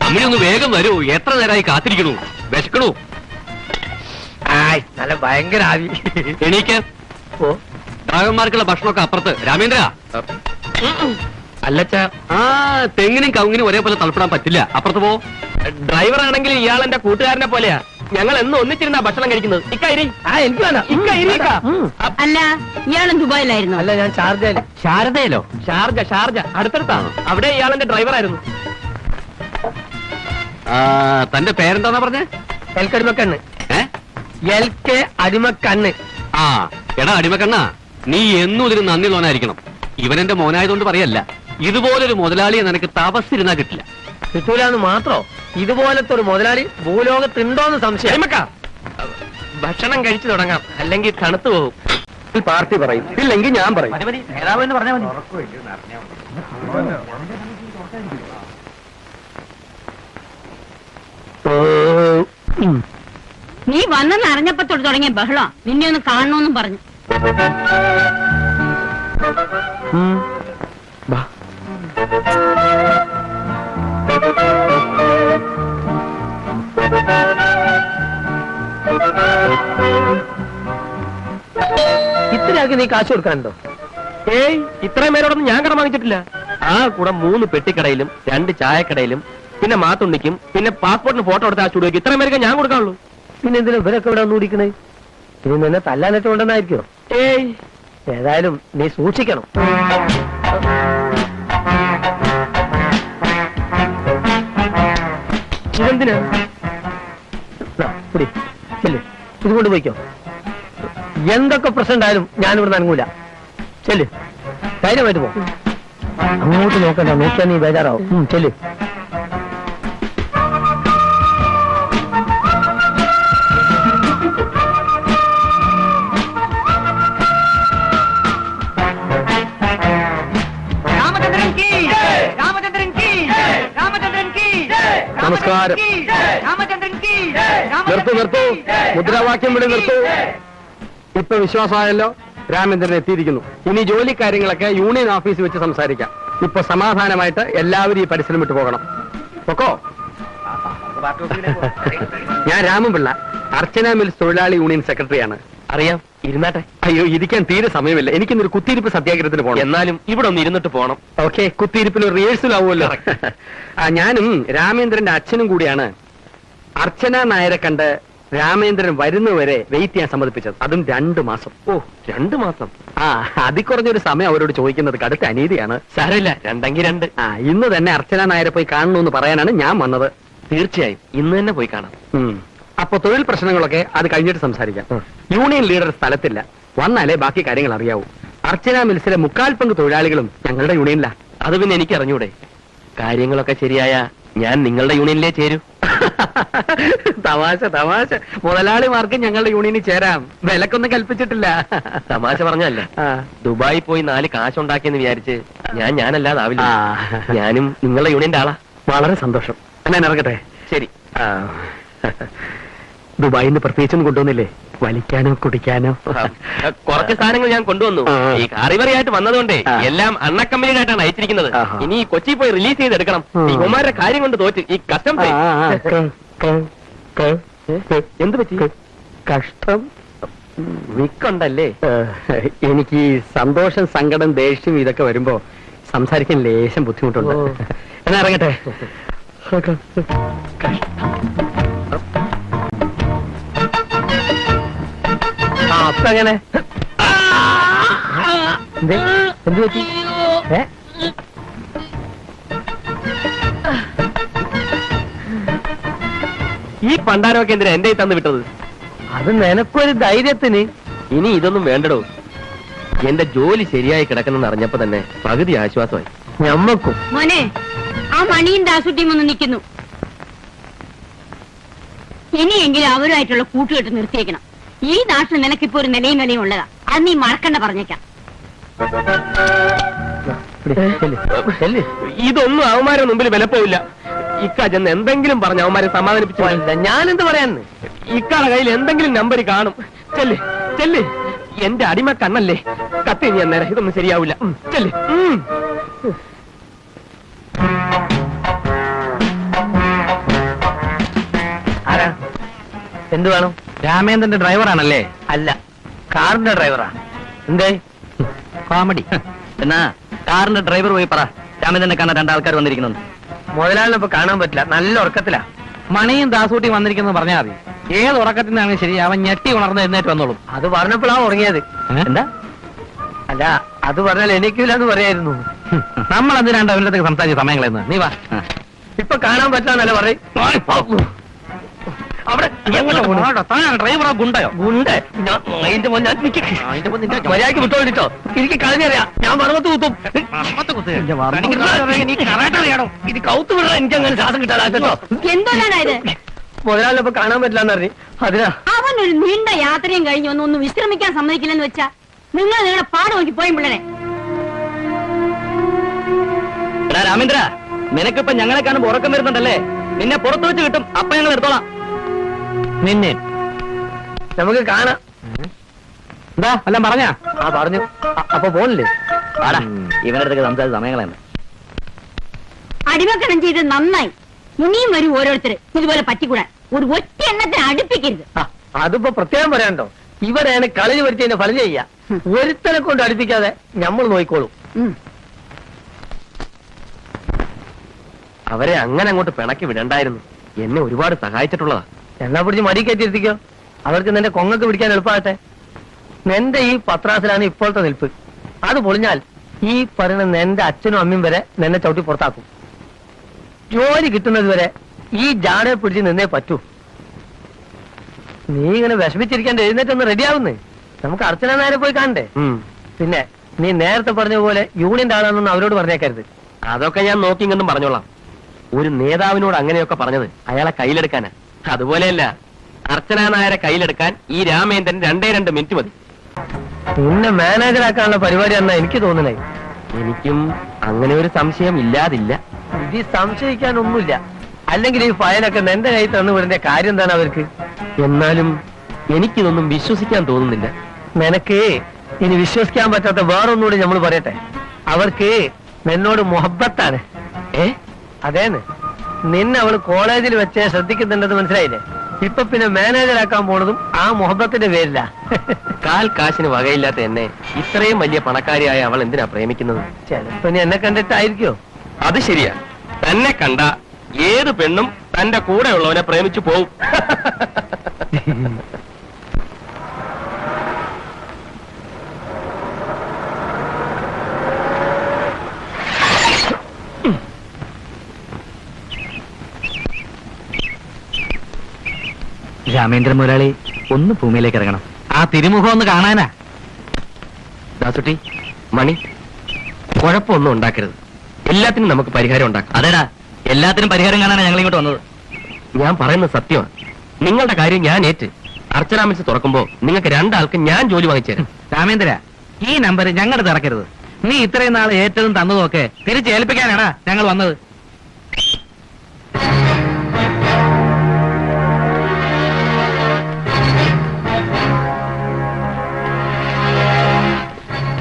അമ്മ ഒന്ന് വേഗം വരൂ, എത്ര നേരമായി കാത്തിരിക്കണു, വിശക്കണു. നല്ല ഭയങ്കര ആവി. എണീക്ക്. ഓ, ഡ്രാഗന്മാർക്കുള്ള ഭക്ഷണമൊക്കെ അപ്പുറത്ത്. രാമേന്ദ്ര അല്ലച്ചാ, തെങ്ങിനും കവുങ്ങിനും ഒരേപോലെ തളപ്പിടാൻ പറ്റില്ല, അപ്പുറത്ത് പോ. ഡ്രൈവർ ആണെങ്കിൽ ഇയാൾ എന്റെ കൂട്ടുകാരനെ പോലെയാ. ഞങ്ങൾ എന്നും ഒന്നിച്ചിരുന്നാ ഭക്ഷണം കഴിക്കുന്നത്. എനിക്ക് അല്ല, ഇയാളും ദുബായിലായിരുന്നു. അല്ല, ഞാൻ ഷാർജയില്. ശാരദയിലോ? ഷാർജ അടുത്തടുത്താണ്. അവിടെ ഇയാളെന്റെ ഡ്രൈവർ ആയിരുന്നു. തന്റെ പേരെന്താന്നാ പറഞ്ഞേ? എൽക്കടിമക്കണ്ണ്. LK അടിമക്കണ്ണ്. എടാ അടിമക്കണ്ണ, നീ എന്നും ഇതിന് നന്ദി തോന്നായിരിക്കണം. ഇവനെന്റെ മോനായതുകൊണ്ട് പറയല്ല, ഇതുപോലൊരു മുതലാളിയെ നിനക്ക് തപസ്സിരുന്നാ കിട്ടില്ല. കിട്ടൂലെന്ന് മാത്രോ, ഇതുപോലത്തെ ഒരു മുതലാളി ഭൂലോകത്തുണ്ടോന്ന് സംശയം. ഭക്ഷണം കഴിച്ചു തുടങ്ങാം, അല്ലെങ്കിൽ തണുത്തു പോകും. പാർട്ടി പറയും, ഇല്ലെങ്കിൽ ഞാൻ പറയും. നേതാവ് എന്ന് പറഞ്ഞാൽ മതി. നീ വന്നെന്ന് അറിഞ്ഞപ്പത്തോട് തുടങ്ങിയ ബഹളം. നിന്നെ ഒന്ന് കാണണമെന്നും പറഞ്ഞു. ഇത്രയാക്കി നീ കാശ് കൊടുക്കാനുണ്ടോ? ഏയ്, ഇത്രയും പേരോടൊന്നും ഞാൻ കടം വാങ്ങിച്ചിട്ടില്ല. ആ കൂടെ 3 പെട്ടിക്കടയിലും 2 ചായക്കടയിലും പിന്നെ മാത്തുണ്ണിക്കും പിന്നെ പാസ്പോർട്ടിന് ഫോട്ടോ എടുത്ത ആ സ്റ്റുഡിയോക്ക് ഇത്രയും പേരൊക്കെ ഞാൻ കൊടുക്കാനുള്ളൂ. പിന്നെ എന്തിനാ ഇവരൊക്കെ ഇവിടെ വന്ന് കുടിക്കണേ? ഇനി നിന്നെ തല്ലാനൊക്കെ ഉണ്ടെന്നായിരിക്കോ? ഏയ്, ഏതായാലും നീ സൂക്ഷിക്കണം. ഇതെന്തിനാ? ഇതുകൊണ്ട് പോയിക്കോ. എന്തൊക്കെ പ്രശ്നം ഉണ്ടായാലും ഞാനിവിടെ നനങ്ങൂല. ചെല്ല്, ധൈര്യമായിട്ട് പോ. അങ്ങോട്ട് നോക്കണ്ട, നോക്കിയാൽ നീ ബേജാറാവും. ചെല്ല്. നമസ്കാരം. നിർത്തൂ, മുദ്രാവാക്യം വിളി നിർത്തൂ. ഇപ്പൊ വിശ്വാസമായല്ലോ, രാമേന്ദ്രൻ എത്തിയിരിക്കുന്നു. ഇനി ജോലി കാര്യങ്ങളൊക്കെ യൂണിയൻ ഓഫീസിൽ വെച്ച് സംസാരിക്കാം. ഇപ്പൊ സമാധാനമായിട്ട് എല്ലാവരും ഈ പരിസരം വിട്ടു പോകണം. ഒക്കോ? ഞാൻ രാമൻപിള്ള, അർച്ചന മിൽസ് തൊഴിലാളി യൂണിയൻ സെക്രട്ടറിയാണ്. അറിയാം, ഇരുന്നാട്ടെ. അയ്യോ, ഇരിക്കാൻ തീരെ സമയമില്ല. എനിക്കിന്നൊരു കുത്തിയിരിപ്പ് സത്യാഗ്രഹത്തിന് പോകണം. എന്നാലും ഇവിടെ ഒന്ന് ഇരുന്നിട്ട് പോകണം. ഓക്കെ, കുത്തിയിരിപ്പിന് റിഹേഴ്സൽ ആവുമല്ലോ. ഞാനും രാമേന്ദ്രന്റെ അച്ഛനും കൂടിയാണ് അർച്ചന നായരെ കണ്ട് രാമേന്ദ്രൻ വരുന്നവരെ വെയിറ്റ് ചെയ്യാൻ സമ്മതിപ്പിച്ചത്. അതും 2 മാസം. ഓ, 2 മാസം. അതിൽ കുറഞ്ഞൊരു സമയം അവരോട് ചോദിക്കുന്നത് കടുത്ത അനീതിയാണ്. സാരമില്ല, 2 ഇന്ന് തന്നെ അർച്ചന നായരെ പോയി കാണണമെന്ന് പറയാനാണ് ഞാൻ വന്നത്. തീർച്ചയായും ഇന്ന് തന്നെ പോയി കാണാം. അപ്പൊ തൊഴിൽ പ്രശ്നങ്ങളൊക്കെ അത് കഴിഞ്ഞിട്ട് സംസാരിക്കാം. യൂണിയൻ ലീഡർ സ്ഥലത്തില്ല, വന്നാലേ ബാക്കി കാര്യങ്ങൾ അറിയാവൂ. അർച്ചന മിൽസിലെ 3/4 പങ്ക് തൊഴിലാളികളും ഞങ്ങളുടെ യൂണിയനില. അത് പിന്നെ എനിക്ക് അറിഞ്ഞൂടെ? കാര്യങ്ങളൊക്കെ ശരിയായ ഞാൻ നിങ്ങളുടെ യൂണിയനിലേ ചേരൂ. തമാശ. മുതലാളിമാർക്ക് ഞങ്ങളുടെ യൂണിയനിൽ ചേരാം, വിലക്കൊന്നും കൽപ്പിച്ചിട്ടില്ല. തമാശ പറഞ്ഞല്ല. ദുബായി പോയി 4 കാശുണ്ടാക്കിയെന്ന് വിചാരിച്ച് ഞാനല്ലാതാവില്ല. ഞാനും നിങ്ങളുടെ യൂണിയന്റെ ആളാ. വളരെ സന്തോഷം. ഞാൻ ഇറങ്ങട്ടെ. ശരി. ദുബായിന്ന് പ്രത്യേകിച്ചൊന്നും കൊണ്ടുവന്നില്ലേ? വലിക്കാനോ കുടിക്കാനോ? കുറച്ച് സാധനങ്ങൾ ഞാൻ കൊണ്ടുവന്നു. ഈ കാറിവറിയായിട്ട് വന്നതുകൊണ്ടേ എല്ലാം അണ്ണക്കമ്പനിയായിട്ടാണ് അയച്ചിരിക്കുന്നത്. ഇനി കൊച്ചി പോയി റിലീസ് ചെയ്തെടുക്കണം. ഈ കുമാരുടെ കാര്യം കൊണ്ട് തോറ്റ് ഈ കസ്റ്റംസ്. എന്ത് പറ്റി? കഷ്ടം വിക്കുണ്ടല്ലേ? എനിക്ക് ഈ സന്തോഷം, സങ്കടം, ദേഷ്യം ഇതൊക്കെ വരുമ്പോ സംസാരിക്കാൻ ലേശം ബുദ്ധിമുട്ടുണ്ട്. എന്നാ ഇറങ്ങട്ടെ. അപ്പൊ എങ്ങനെ? എന്ത് പറ്റി? ഈ പണ്ടാരമൊക്കെ എന്തിനാ എന്റെ തന്നു വിട്ടത്? അത് നിനക്കൊരു ധൈര്യത്തിന്. ഇനി ഇതൊന്നും വേണ്ടടോ. എന്റെ ജോലി ശരിയായി കിടക്കുന്നെന്ന് അറിഞ്ഞപ്പോ തന്നെ പകുതി ആശ്വാസമായി ഞമ്മക്കും. മോനെ, ആ മണിയും ദാസുട്ടിയും ഒന്ന് നിൽക്കുന്നു. ഇനിയെങ്കിലും അവരുമായിട്ടുള്ള കൂട്ടുകെട്ട് നിർത്തിയേക്കണം. ഈ നാട്ടിൽ നിനക്കിപ്പോ ഒരു നിലയും വിലയും ഉള്ളതാ. അത് നീ മറക്കണ്ട, പറഞ്ഞേക്കാം. ഇതൊന്നും അവന്മാരെ മുമ്പിൽ വിലപ്പോവില്ല. ഇക്ക ചെന്ന് എന്തെങ്കിലും പറഞ്ഞ് അവന്മാരെ സമാധാനിപ്പിച്ചു. ഞാനെന്ത് പറയാന്ന്? ഇക്കാടെ കയ്യിൽ എന്തെങ്കിലും നമ്പർ കാണും. ചെല്ല്. എന്റെ അടിമ കണ്ണല്ലേ, കത്തി ഞാൻ നേരം. ഇതൊന്നും ശരിയാവില്ല. ചെല്ല്. എന്ത് വേണം? രാമേന്ദ്രന്റെ ഡ്രൈവറാണല്ലേ? അല്ല, കാറിന്റെ ഡ്രൈവറാ. എന്തേ? കോമഡി. എന്നാ കാറിന്റെ ഡ്രൈവർ പോയി പറ, രാമേന്ദ്രനെ കാണാൻ രണ്ടാൾക്കാർ വന്നിരിക്കുന്നു. മുതലാളിനെ ഇപ്പൊ കാണാൻ പറ്റില്ല, നല്ല ഉറക്കത്തിലാ. മണിയും ദാസൂട്ടിയും വന്നിരിക്കുന്നു പറഞ്ഞാൽ മതി. ഏത് ഉറക്കത്തിൽ നിന്നാണ് ശരി, അവൻ ഞെട്ടി ഉണർന്ന് എഴുന്നേറ്റ് വന്നോളും. അത് പറഞ്ഞപ്പോഴാ ഉറങ്ങിയത്. എന്താ? അല്ല, അത് പറഞ്ഞാൽ എനിക്കില്ലെന്ന് പറയായിരുന്നു. നമ്മൾ എന്തിനാണ്ട് അവരുടെ അടുത്ത് സംസാരിച്ച സമയങ്ങളെന്ന്. നീ വാ. ഇപ്പൊ കാണാൻ പറ്റാന്നല്ല പറയും. അവിടെ ഡ്രൈവറോ ഗുണ്ടയോ? ഗുണ്ട് മര്യാദക്ക് വിട്ടോണ്ടിട്ടോ. എനിക്ക് കളഞ്ഞറിയാം, ഞാൻ മർമ്മത്ത് കുത്തും. ഇത് കൗത്ത് വിടാൻ എനിക്ക് അങ്ങനെ ശ്വാസം കിട്ടാതെ കേട്ടോ. എന്തോന്നാണ് ഇത്? മുതലാളിപ്പോ കാണാൻ പറ്റില്ലെന്ന് പറഞ്ഞു. അതിനാ അവനൊരു നീണ്ട യാത്രയും കഴിഞ്ഞ് ഒന്ന് വിശ്രമിക്കാൻ സമ്മതിക്കില്ലെന്ന് വെച്ചാ നിങ്ങൾ നിങ്ങളുടെ പാട് നോക്കി പോയും പിള്ളേരെ. രാമേന്ദ്ര, നിനക്കിപ്പോ ഞങ്ങളെ കാണുമ്പോ ഉറക്കം വരുന്നുണ്ടല്ലേ? നിന്നെ പുറത്തു വെച്ച് കിട്ടും, അപ്പൊ ഞങ്ങൾ എടുത്തോളാം. നിന്നെ നമുക്ക് കാണാം. എന്താ എല്ലാം പറഞ്ഞാ? ആ പറഞ്ഞു. അപ്പൊ പോണില്ലേ? ആടാ, ഇവരുടെ അടുത്തൊക്കെ സംസാരിച്ച സമയങ്ങളെന്ന്. അടിമക്കണം ചെയ്ത് നന്നായി. ഇനിയും വരും ഓരോരുത്തര് ഇതുപോലെ പറ്റിക്കൂടാൻ. ഒരു ഒറ്റ എണ്ണത്തിന് അടുപ്പിക്കരുത്. അതിപ്പോ പ്രത്യേകം പറയാനുണ്ടോ? ഇവരെയാണ് കളി വരുത്തിയതിന്റെ ഫലം ചെയ്യാ. ഒരുത്തനെ കൊണ്ട് അടുപ്പിക്കാതെ നമ്മൾ നോക്കിക്കോളും. അവരെ അങ്ങനെ അങ്ങോട്ട് പിണക്കി വിടണ്ടായിരുന്നു. എന്നെ ഒരുപാട് സഹായിച്ചിട്ടുള്ളതാ. എന്നാ പിടിച്ച് മടി കയറ്റിയിരുത്തിക്കോ. അവർക്ക് നിന്റെ കൊങ്ങക്ക് പിടിക്കാൻ എളുപ്പമാകട്ടെ. നിന്റെ ഈ പത്രാസിലാണ് ഇപ്പോഴത്തെ നിൽപ്പ്. അത് പൊളിഞ്ഞാൽ ഈ പറയുന്ന നിന്റെ അച്ഛനും അമ്മയും വരെ നിന്നെ ചവിട്ടി പുറത്താക്കും. ജോലി കിട്ടുന്നത് വരെ ഈ ജാടയെ പിടിച്ച് നിന്നേ പറ്റൂ. നീ ഇങ്ങനെ വിഷമിച്ചിരിക്കാണ്ട് എഴുന്നേറ്റൊന്ന് റെഡിയാവുന്നേ. നമുക്ക് അർച്ചന നേരെ പോയി കാണണ്ടേ? പിന്നെ നീ നേരത്തെ പറഞ്ഞ പോലെ യൂണിയന്റെ ആളാണെന്ന് അവരോട് പറഞ്ഞേക്കരുത്. അതൊക്കെ ഞാൻ നോക്കി ഇങ്ങൊന്നും പറഞ്ഞോളാം. ഒരു നേതാവിനോട് അങ്ങനെയൊക്കെ പറഞ്ഞത് അയാളെ കയ്യിലെടുക്കാനാ. അതുപോലെയല്ല, അർച്ചന നായരെ കയ്യിലെടുക്കാൻ ഈ രാമേന്ദ്രൻ 2 മിനിറ്റ് മതി. നിന്നെ മാനേജറാക്കാനുള്ള പരിപാടിയാണെന്നാ എനിക്ക് തോന്നണേ. എനിക്കും അങ്ങനെ ഒരു സംശയം ഇല്ലാതില്ല. ഇത് സംശയിക്കാനൊന്നുമില്ല. അല്ലെങ്കിൽ ഈ ഫയലൊക്കെ നിന്റെ കയ്യിൽ തന്നു വിടേണ്ട കാര്യം എന്താണ് അവർക്ക്? എന്നാലും എനിക്കിതൊന്നും വിശ്വസിക്കാൻ തോന്നുന്നില്ല. നിനക്ക് ഇനി വിശ്വസിക്കാൻ പറ്റാത്ത വേറൊന്നുകൂടി നമ്മൾ പറയട്ടെ. അവർക്ക് നിന്നോട് മുഹബത്താണ്. അതേന്ന് നിന്നെ അവള് കോളേജിൽ വെച്ച് ശ്രദ്ധിക്കുന്നുണ്ടെന്ന് മനസ്സിലായില്ലേ? ഇപ്പൊ പിന്നെ മാനേജറാക്കാൻ പോണതും ആ മുഹബത്തിന്റെ പേരില്ല. കാൽ കാശിന് വകയില്ലാത്ത എന്നെ ഇത്രയും വലിയ പണക്കാരിയായ അവൾ എന്തിനാ പ്രേമിക്കുന്നത്? ചിലപ്പോ നീ എന്നെ കണ്ടിട്ടായിരിക്കോ? അത് ശരിയാ. തന്നെ കണ്ട ഏത് പെണ്ണും തന്റെ കൂടെയുള്ളവനെ പ്രേമിച്ചു പോവും. രാമേന്ദ്ര മുതലാളി ഒന്ന് ഭൂമിയിലേക്ക് ഇറങ്ങണം. ആ തിരുമുഖം ഒന്ന് കാണാനാ. ദാസുട്ടി, മണി, കുഴപ്പമൊന്നും ഉണ്ടാക്കരുത്. എല്ലാത്തിനും നമുക്ക് പരിഹാരം ഉണ്ടാക്കാം. അതേടാ, എല്ലാത്തിനും പരിഹാരം കാണാനാണ് ഞങ്ങൾ ഇങ്ങോട്ട് വന്നത്. ഞാൻ പറയുന്നത് സത്യമാണ്. നിങ്ങളുടെ കാര്യം ഞാൻ ഏറ്റ്. അർച്ചന മിൽസ് തുറക്കുമ്പോ നിങ്ങൾക്ക് 2 ആൾക്ക് ഞാൻ ജോലി വാങ്ങിച്ചു തരാം. രാമേന്ദ്ര, ഈ നമ്പർ ഞങ്ങളുടെ തിറക്കരുത്. നീ ഇത്രയും നാൾ ഏറ്റതും തന്നതും ഒക്കെ തിരിച്ചേൽപ്പിക്കാനാടാ ഞങ്ങൾ വന്നത്.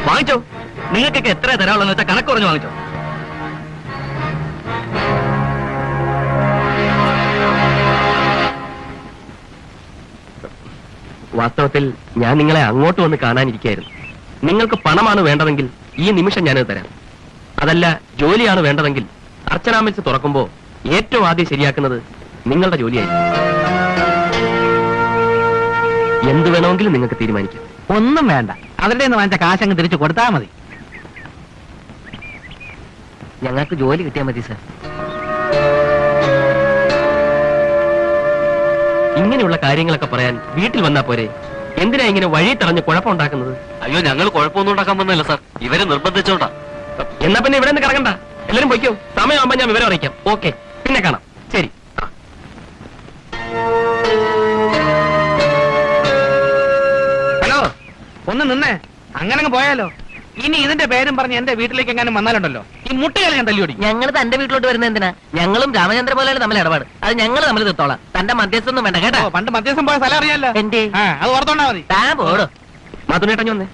വാങ്ങിച്ചോ. നിങ്ങൾക്കൊക്കെ എത്ര തരാനുള്ളതെന്ന് വെച്ചാൽ കണക്ക് കുറഞ്ഞ് വാങ്ങിച്ചോ. വാസ്തവത്തിൽ ഞാൻ നിങ്ങളെ അങ്ങോട്ട് വന്ന് കാണാനിരിക്കായിരുന്നു. നിങ്ങൾക്ക് പണമാണ് വേണ്ടതെങ്കിൽ ഈ നിമിഷം ഞാനത് തരാം. അതല്ല ജോലിയാണ് വേണ്ടതെങ്കിൽ അർച്ചന മിൽസ് തുറക്കുമ്പോ ഏറ്റവും ആദ്യം ശരിയാക്കുന്നത് നിങ്ങളുടെ ജോലിയായിരിക്കും. എന്ത് വേണമെങ്കിലും നിങ്ങൾക്ക് തീരുമാനിക്കാം. ഒന്നും വേണ്ട, അവരുടെ നിന്ന് വാങ്ങിച്ച കാശങ്ങ് തിരിച്ചു കൊടുത്താൽ മതി. ഞങ്ങൾക്ക് ജോലി കിട്ടിയാൽ മതി സാർ. ഇങ്ങനെയുള്ള കാര്യങ്ങളൊക്കെ പറയാൻ വീട്ടിൽ വന്നാ പോരെ? എന്തിനാ ഇങ്ങനെ വഴി തടഞ്ഞ് കുഴപ്പമുണ്ടാക്കുന്നത്? അയ്യോ, ഞങ്ങൾ കുഴപ്പമൊന്നും ഉണ്ടാക്കാൻ വന്നല്ല സാർ, ഇവരെ നിർബന്ധിച്ചോണ്ടാ. എന്നാ പിന്നെ ഇവിടെ നിന്ന് കറങ്ങണ്ട, എല്ലാരും പൊയ്ക്കോ. സമയമാകുമ്പോ ഞാൻ വിവരം അറിയിക്കാം. ഓക്കെ, പിന്നെ കാണാം. ശരി. ഹലോ, ഒന്ന് നിന്നേ. അങ്ങനെ പോയാലോ? ഇനി ഇതിന്റെ പേരും പറഞ്ഞ് എന്റെ വീട്ടിലേക്ക് എങ്ങാനും വന്നാലുണ്ടല്ലോ, ഈ മുട്ടകളെ ഞാൻ തല്ലിയോടി. ഞങ്ങൾ തന്റെ വീട്ടിലോട്ട് വരുന്നത് എന്തിനാ? ഞങ്ങളും രാമചന്ദ്ര പോലെയാണ് തമ്മിൽ ഇടപാട്. അത് ഞങ്ങൾ തമ്മിൽ തീർത്തോളാം. തന്റെ മധ്യസ്ഥൊന്നും വേണ്ട കേട്ടോ. പണ്ട് മധ്യസ്ഥം പോയ സ്ഥലം അറിയാലോ. എന്റെ അത് ഓർത്തോണ്ടാ മതി. താൻ പോടോ. മാത്തുണ്ണിയേട്ടൻ വന്നേ.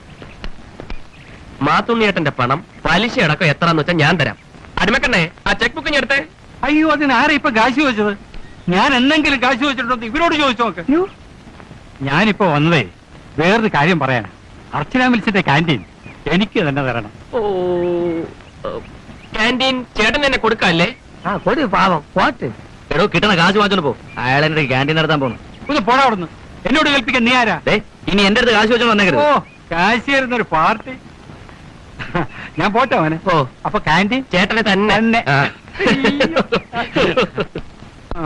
മാത്തുണ്ണിയേട്ടന്റെ പണം പലിശ അടക്കം എത്രാന്ന് വെച്ചാൽ ഞാൻ തരാം. അടിമക്കണ്ണേ, ആ ചെക്ക് ബുക്ക് ഞാൻ എടുത്തേ. അയ്യോ, അതിന് ആരാ ഇപ്പൊ കാശ് ചോദിച്ചത്? ഞാൻ എന്തെങ്കിലും കാശ് ചോദിച്ചിട്ടുണ്ടോ ഇവരോട് ചോദിച്ചു നോക്ക്. ഞാനിപ്പോ വന്നതേ വേറൊരു കാര്യം പറയാനാ. അർച്ചന മിൽസിന്റെ ക്യാൻറ്റീൻ എനിക്ക് തന്നെ തരണം. ഓ ക്യാൻറ്റീൻ ചേട്ടൻ തന്നെ കൊടുക്കല്ലേ? ആ കൊടി പാവം പോട്ട്. എടോ കിട്ടണ കാശ് വാങ്ങിച്ചോണ്ട് പോ. അയാൾ എന്റെ ക്യാൻറ്റീൻ നടത്താൻ പോകുന്നു. ഒന്ന് പോടാ അവിടുന്ന്. എന്നോട് കേൾപ്പിക്കാൻ നീ ആരാ? ഇനി എന്റെ അടുത്ത് കാശ് വെച്ചോണ്ട് വന്നേക്കരുത്. ഓ കാശിയായിരുന്നൊരു പാർട്ടി. ഞാൻ പോട്ടെ അവന്. ഓ അപ്പൊ ക്യാൻറ്റീൻ ചേട്ടനെ തന്നെ. തന്നെ. ആ. ആ.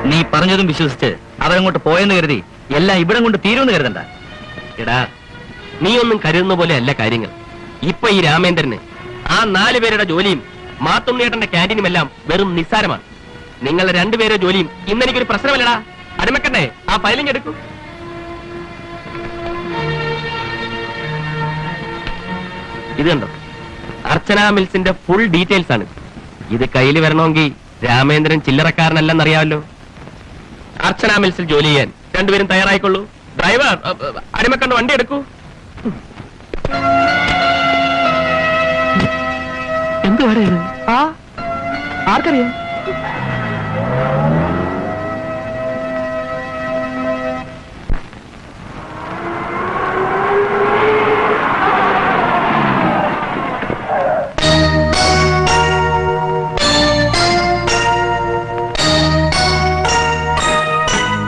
നീ പറഞ്ഞതും വിശ്വസിച്ച് അവരങ്ങോട്ട് പോയെന്ന് കരുതി എല്ലാം ഇവിടം കൊണ്ട് തീരുമെന്ന് കരുതണ്ട. എടാ നീ ഒന്നും കരുതുന്ന പോലെ അല്ല കാര്യങ്ങൾ. ഇപ്പൊ ഈ രാമേന്ദ്രന് ആ 4 പേരുടെ ജോലിയും മാത്തുണ്ണിയേട്ടന്റെ ക്യാൻറ്റീനും എല്ലാം വെറും നിസ്സാരമാണ്. നിങ്ങളുടെ 2 പേരുടെ ജോലിയും ഇന്നെനിക്കൊരു പ്രശ്നമല്ലടാ. അടിമക്കണ്ടേ ആ ഫയലിംഗ് എടുക്കൂ. ഇത് കണ്ടോ, അർച്ചന മിൽസിന്റെ ഫുൾ ഡീറ്റെയിൽസ് ആണ്. ഇത് കയ്യിൽ വരണമെങ്കിൽ രാമേന്ദ്രൻ ചില്ലറക്കാരനല്ലെന്നറിയാമല്ലോ. അർച്ചന മിൽസിൽ ജോലി ചെയ്യാൻ 2 പേരും തയ്യാറായിക്കൊള്ളൂ. ഡ്രൈവർ അടിമക്കണ്ട് വണ്ടി എടുക്കൂ. എന്ത് പറയുന്നത്? ആ ആർക്കറിയാം?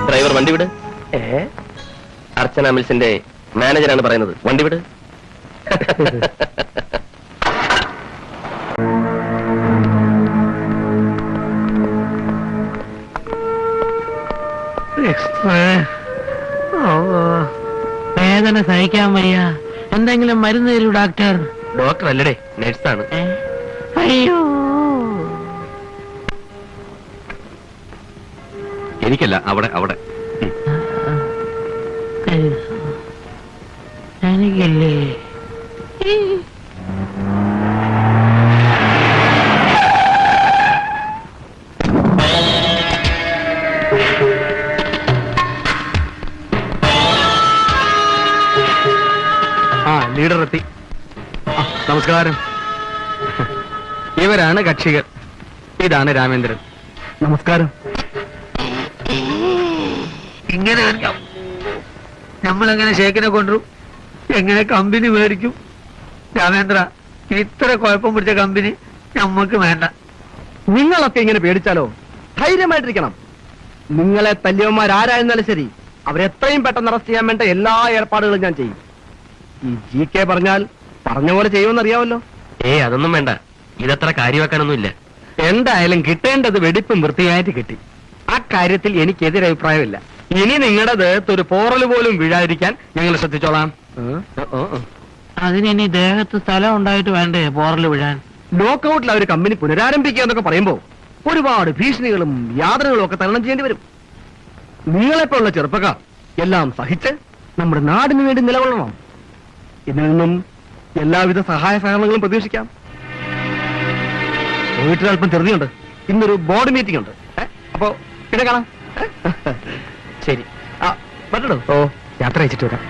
ഡ്രൈവർ വണ്ടി വിട്. അർച്ചന മിൽസിന്റെ മാനേജറാണ് പറയുന്നത്. വണ്ടി വിട്. വേദന സഹിക്കാൻ വയ്യ. എന്തെങ്കിലും മരുന്ന് തരൂ ഡോക്ടർ. ഡോക്ടർ അല്ലടേ, നഴ്സാണ്. അയ്യോ എനിക്കല്ല, അവിടെ അവിടെ. എനിക്കല്ലേ? ആ ലീഡർ എത്തി. നമസ്കാരം. ഇവരാണ് കക്ഷികൾ. ഇതാണ് രാമേന്ദ്രൻ. നമസ്കാരം. ഇങ്ങനെ നമ്മളെങ്ങനെ ഷേക്കിനെ കൊണ്ടുവരും? എങ്ങനെ കമ്പനി മേടിക്കും? രാമേന്ദ്ര, ഇത്ര കുഴപ്പം പിടിച്ച കമ്പനി നമ്മക്ക് വേണ്ട. നിങ്ങളൊക്കെ ഇങ്ങനെ പേടിച്ചാലോ? ധൈര്യമായിട്ടിരിക്കണം. നിങ്ങളെ തല്ലിയവന്മാരാരായിരുന്നാലും ശരി, അവരെത്രയും പെട്ടെന്ന് അറസ്റ്റ് ചെയ്യാൻ വേണ്ട എല്ലാ ഏർപ്പാടുകളും ഞാൻ ചെയ്യും. ഈ GK പറഞ്ഞാൽ പറഞ്ഞ പോലെ ചെയ്യുമെന്നറിയാമല്ലോ. അതൊന്നും വേണ്ട. ഇതത്ര കാര്യമാക്കാനൊന്നുമില്ല. എന്തായാലും കിട്ടേണ്ടത് വെടിപ്പും വൃത്തിയായിട്ട് കിട്ടി. ആ കാര്യത്തിൽ എനിക്ക് എതിരഭിപ്രായമില്ല. ഇനി നിങ്ങളുടെ ദേഹത്ത് ഒരു പോറൽ പോലും വീഴാതിരിക്കാൻ ഞങ്ങൾ ശ്രദ്ധിച്ചോളാം. അതിനി ദേഹത്ത് സ്ഥലം ഉണ്ടായിട്ട് വേണ്ടേ പോറൽ വീഴാൻ? ലോക്കൌട്ടിൽ അവർ കമ്പനി പുനരാരംഭിക്കുക എന്നൊക്കെ പറയുമ്പോ ഒരുപാട് ഭീഷണികളും യാതനകളും ഒക്കെ തരണം ചെയ്യേണ്ടി വരും. നിങ്ങളെപ്പോലുള്ള ചെറുപ്പക്കാർ എല്ലാം സഹിച്ച് നമ്മുടെ നാടിന് വേണ്ടി നിലകൊള്ളണം. ഇതിൽ നിന്നും എല്ലാവിധ സഹായ സഹകരണങ്ങളും പ്രതീക്ഷിക്കാം. വീട്ടിലല്പം ധൃതിയുണ്ട്. ഇന്നൊരു ബോർഡ് മീറ്റിംഗ് ഉണ്ട്. അപ്പോ പിന്നെ കാണാം. ശരി. പറ്റോ? ഓ, യാത്ര അയച്ചിട്ട് വരാം.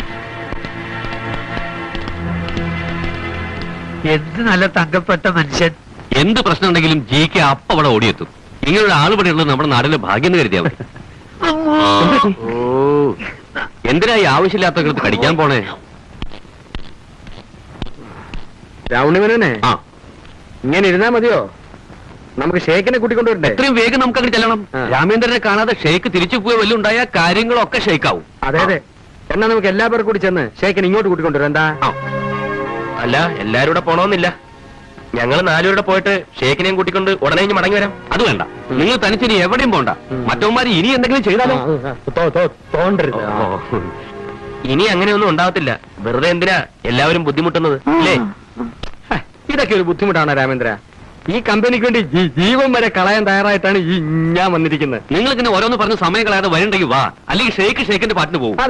എന്ത് നല്ല തങ്കപ്പെട്ട മനുഷ്യൻ. എന്ത് പ്രശ്നം ഉണ്ടെങ്കിലും GK അപ്പ അവിടെ ഓടിയെത്തും. ഇങ്ങനൊരു ആള് ഇവിടെ ഉള്ളത് നമ്മുടെ നാടിന്റെ ഭാഗ്യം എന്ന് കരുതിയാ മതി. ഓ, എന്തിനാ ഈ ആവശ്യമില്ലാത്തവർക്ക് കടിക്കാൻ പോണേ? രാവണിവനെ ഇങ്ങനെ ഇരുന്നാ മതിയോ? നമുക്ക് ഷേക്കിനെ കൂട്ടിക്കൊണ്ടുവരണ്ടേ? എത്രയും വേഗം നമുക്ക് അങ്ങനെ ചെല്ലണം. രാമേന്ദ്രനെ കാണാതെ ഷേക്ക് തിരിച്ചു പോയി വല്ല ഉണ്ടായ കാര്യങ്ങളൊക്കെ ഷേക്കാവും. അതെ അതെ. എന്നാ നമുക്ക് എല്ലാ പേർക്കും കൂടി ചെന്ന് ഷേക്കിനെ ഇങ്ങോട്ട് കൂട്ടിക്കൊണ്ടുവരാം. എന്താ? അല്ല, എല്ലാരും കൂടെ പോണോന്നില്ല. ഞങ്ങൾ 4 പേരുടെ പോയിട്ട് ഷേക്കിനെയും കൂട്ടിക്കൊണ്ട് ഉടനെ ഇനി മടങ്ങി വരാം. അത് വേണ്ട, നിങ്ങൾ തനിച്ചിനി എവിടെയും പോണ്ട. മറ്റവന്മാര് ഇനി എന്തെങ്കിലും ചെയ്താലോ? തോണ്ടരുത്. ഇനി അങ്ങനെയൊന്നും ഉണ്ടാവത്തില്ല. വെറുതെ എന്തിനാ എല്ലാവരും ബുദ്ധിമുട്ടുന്നത് അല്ലേ? ഇതൊക്കെ ഒരു ബുദ്ധിമുട്ടാണ് രാമേന്ദ്ര. ഈ കമ്പനിക്ക് വേണ്ടി ജീവൻ വരെ കളയാൻ തയ്യാറായിട്ടാണ് ഈ ഞാൻ വന്നിരിക്കുന്നത്. നിങ്ങൾ ഇങ്ങനെ ഓരോന്ന് പറഞ്ഞ് സമയം കളയാതെ വരണ്ടെങ്കിൽ വാ, അല്ലെങ്കിൽ ഷേക്കിന്റെ പാട്ടിന് പോകും. അതെ.